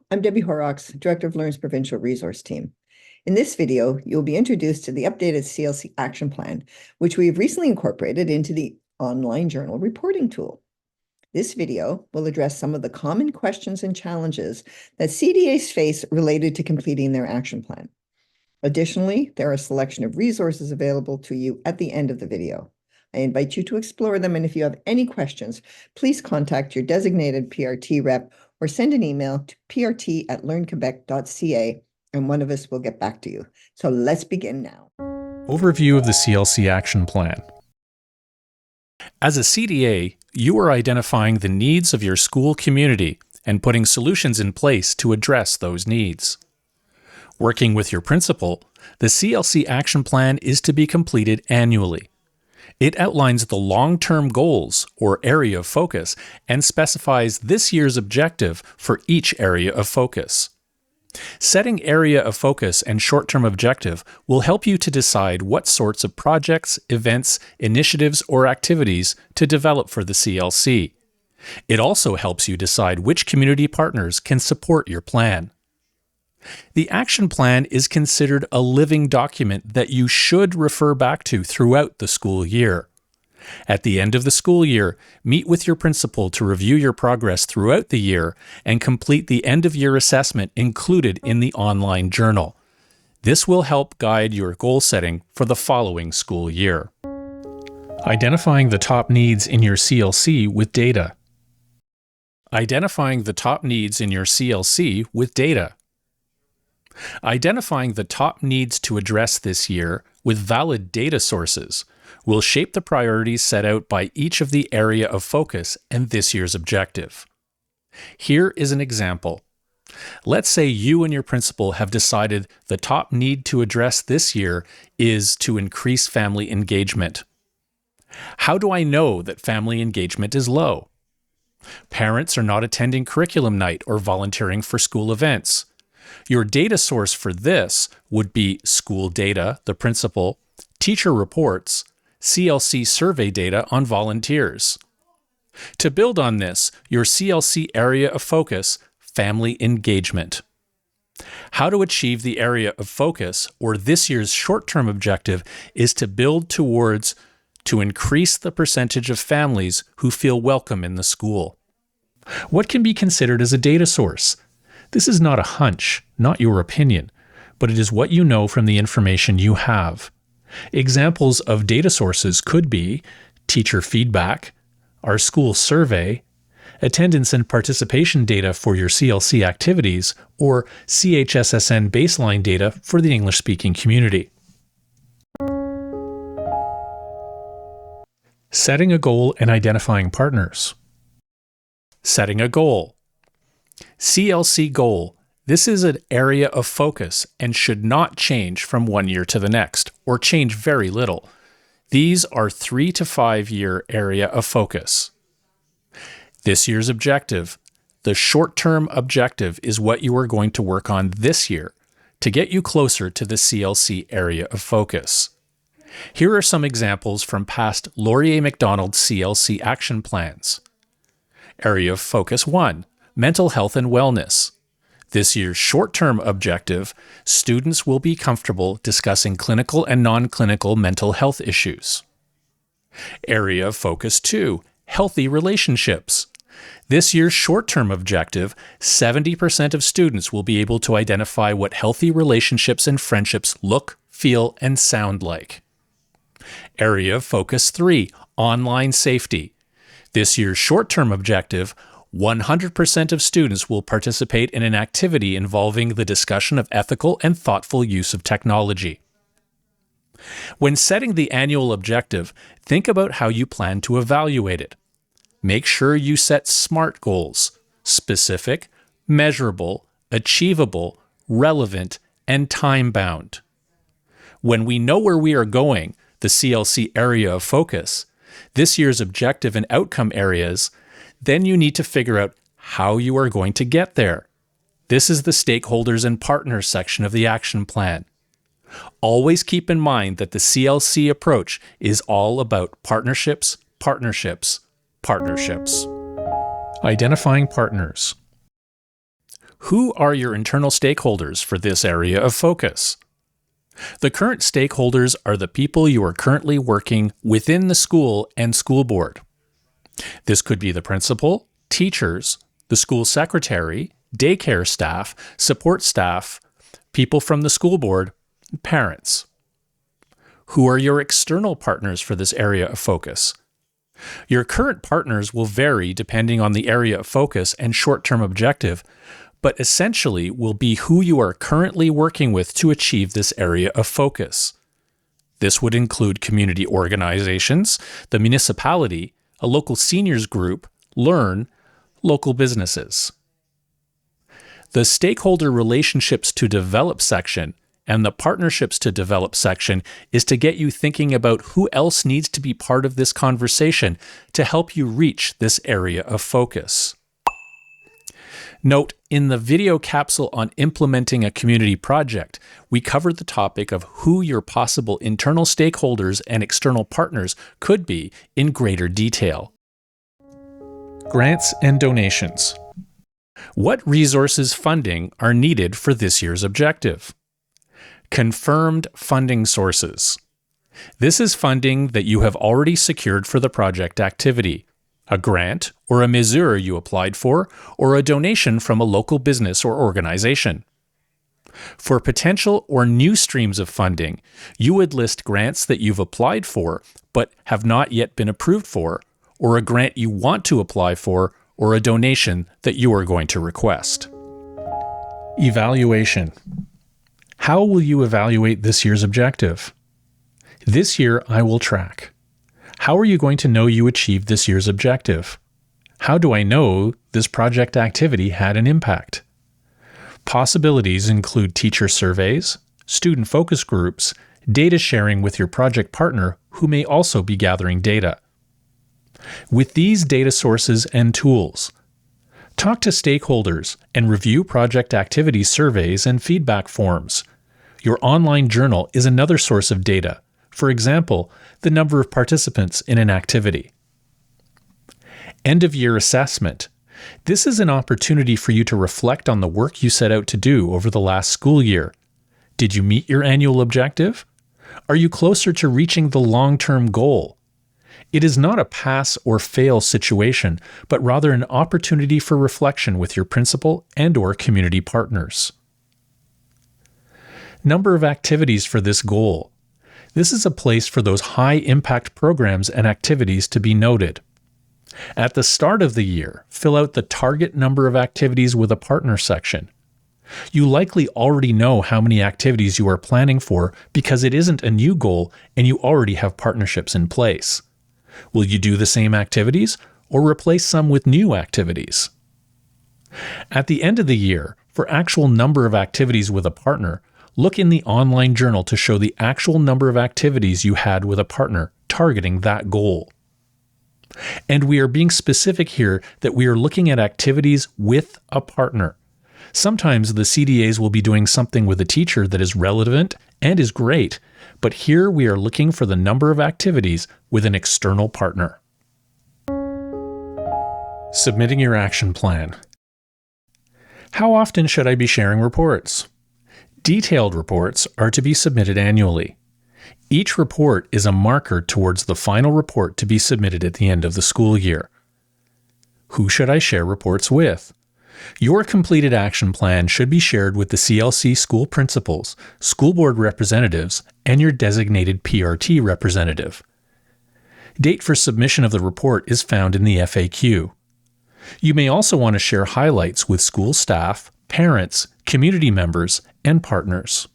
I'm Debbie Horrocks, Director of LEARN's Provincial Resource Team. In this video, you'll be introduced to the updated CLC Action Plan, which we have recently incorporated into the online journal reporting tool. This video will address some of the common questions and challenges that CDAs face related to completing their action plan. Additionally, there are a selection of resources available to you at the end of the video. I invite you to explore them, and if you have any questions, please contact your designated PRT rep or send an email to prt@learnquebec.ca, and one of us will get back to you. So let's begin now. Overview of the CLC Action Plan. As a CDA, you are identifying the needs of your school community and putting solutions in place to address those needs. Working with your principal, the CLC Action Plan is to be completed annually. It outlines the long-term goals or area of focus and specifies this year's objective for each area of focus. Setting area of focus and short-term objective will help you to decide what sorts of projects, events, initiatives, or activities to develop for the CLC. It also helps you decide which community partners can support your plan. The action plan is considered a living document that you should refer back to throughout the school year. At the end of the school year, meet with your principal to review your progress throughout the year and complete the end-of-year assessment included in the online journal. This will help guide your goal setting for the following school year. Identifying the top needs in your CLC with data. Identifying the top needs in your CLC with data. Identifying the top needs to address this year with valid data sources will shape the priorities set out by each of the area of focus and this year's objective. Here is an example. Let's say you and your principal have decided the top need to address this year is to increase family engagement. How do I know that family engagement is low? Parents are not attending curriculum night or volunteering for school events. Your data source for this would be school data, the principal, teacher reports, CLC survey data on volunteers. To build on this, your CLC area of focus, family engagement. How to achieve the area of focus, or this year's short-term objective, is to build towards to increase the percentage of families who feel welcome in the school. What can be considered as a data source? This is not a hunch, not your opinion, but it is what you know from the information you have. Examples of data sources could be teacher feedback, our school survey, attendance and participation data for your CLC activities, or CHSSN baseline data for the English-speaking community. Setting a goal and identifying partners. Setting a goal. CLC goal. This is an area of focus and should not change from one year to the next, or change very little. These are 3 to 5 year area of focus. This year's objective. The short-term objective is what you are going to work on this year to get you closer to the CLC area of focus. Here are some examples from past Laurier McDonald CLC action plans. Area of Focus 1. Mental health and wellness. This year's short-term objective, students will be comfortable discussing clinical and non-clinical mental health issues. Area of Focus 2. Healthy relationships. This year's short-term objective, 70% of students will be able to identify what healthy relationships and friendships look, feel, and sound like. Area of Focus 3. Online safety. This year's short-term objective, 100% of students will participate in an activity involving the discussion of ethical and thoughtful use of technology. When setting the annual objective, think about how you plan to evaluate it. Make sure you set SMART goals: specific, measurable, achievable, relevant, and time-bound. When we know where we are going, the CLC area of focus, this year's objective and outcome areas, then you need to figure out how you are going to get there. This is the stakeholders and partners section of the action plan. Always keep in mind that the CLC approach is all about partnerships, partnerships, partnerships. Identifying partners. Who are your internal stakeholders for this area of focus? The current stakeholders are the people you are currently working within the school and school board. This could be the principal, teachers, the school secretary, daycare staff, support staff, people from the school board, and parents. Who are your external partners for this area of focus? Your current partners will vary depending on the area of focus and short-term objective, but essentially will be who you are currently working with to achieve this area of focus. This would include community organizations, the municipality, a local seniors group, Learn, local businesses. The Stakeholder Relationships to Develop section and the Partnerships to Develop section is to get you thinking about who else needs to be part of this conversation to help you reach this area of focus. Note, in the video capsule on implementing a community project, we covered the topic of who your possible internal stakeholders and external partners could be in greater detail. Grants and donations. What resources funding are needed for this year's objective? Confirmed funding sources. This is funding that you have already secured for the project activity. A grant or a mesure you applied for, or a donation from a local business or organization. For potential or new streams of funding, you would list grants that you've applied for but have not yet been approved for, or a grant you want to apply for, or a donation that you are going to request. Evaluation. How will you evaluate this year's objective? This year, I will track. How are you going to know you achieved this year's objective? How do I know this project activity had an impact? Possibilities include teacher surveys, student focus groups, data sharing with your project partner who may also be gathering data. With these data sources and tools, talk to stakeholders and review project activity surveys and feedback forms. Your online journal is another source of data. For example, the number of participants in an activity. End-of-year assessment. This is an opportunity for you to reflect on the work you set out to do over the last school year. Did you meet your annual objective? Are you closer to reaching the long-term goal? It is not a pass or fail situation, but rather an opportunity for reflection with your principal and/or community partners. Number of activities for this goal. This is a place for those high-impact programs and activities to be noted. At the start of the year, fill out the target number of activities with a partner section. You likely already know how many activities you are planning for because it isn't a new goal and you already have partnerships in place. Will you do the same activities or replace some with new activities? At the end of the year, for actual number of activities with a partner, look in the online journal to show the actual number of activities you had with a partner targeting that goal. And we are being specific here that we are looking at activities with a partner. Sometimes the CDAs will be doing something with a teacher that is relevant and is great, but here we are looking for the number of activities with an external partner. Submitting your action plan. How often should I be sharing reports? Detailed reports are to be submitted annually. Each report is a marker towards the final report to be submitted at the end of the school year. Who should I share reports with? Your completed action plan should be shared with the CLC school principals, school board representatives, and your designated PRT representative. Date for submission of the report is found in the FAQ. You may also want to share highlights with school staff, parents, community members, and partners.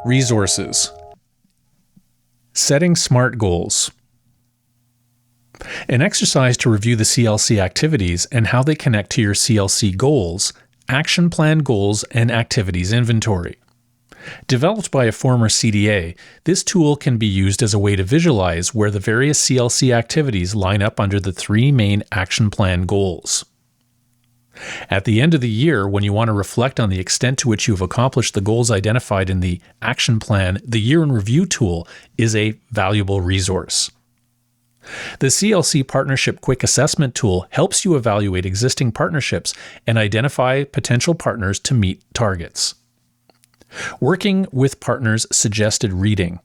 Resources. Setting SMART goals. An exercise to review the CLC activities and how they connect to your CLC goals, action plan goals, and activities inventory. Developed by a former CDA, this tool can be used as a way to visualize where the various CLC activities line up under the three main action plan goals. At the end of the year, when you want to reflect on the extent to which you have accomplished the goals identified in the action plan, the Year in Review tool is a valuable resource. The CLC Partnership Quick Assessment Tool helps you evaluate existing partnerships and identify potential partners to meet targets. Working with partners suggested reading.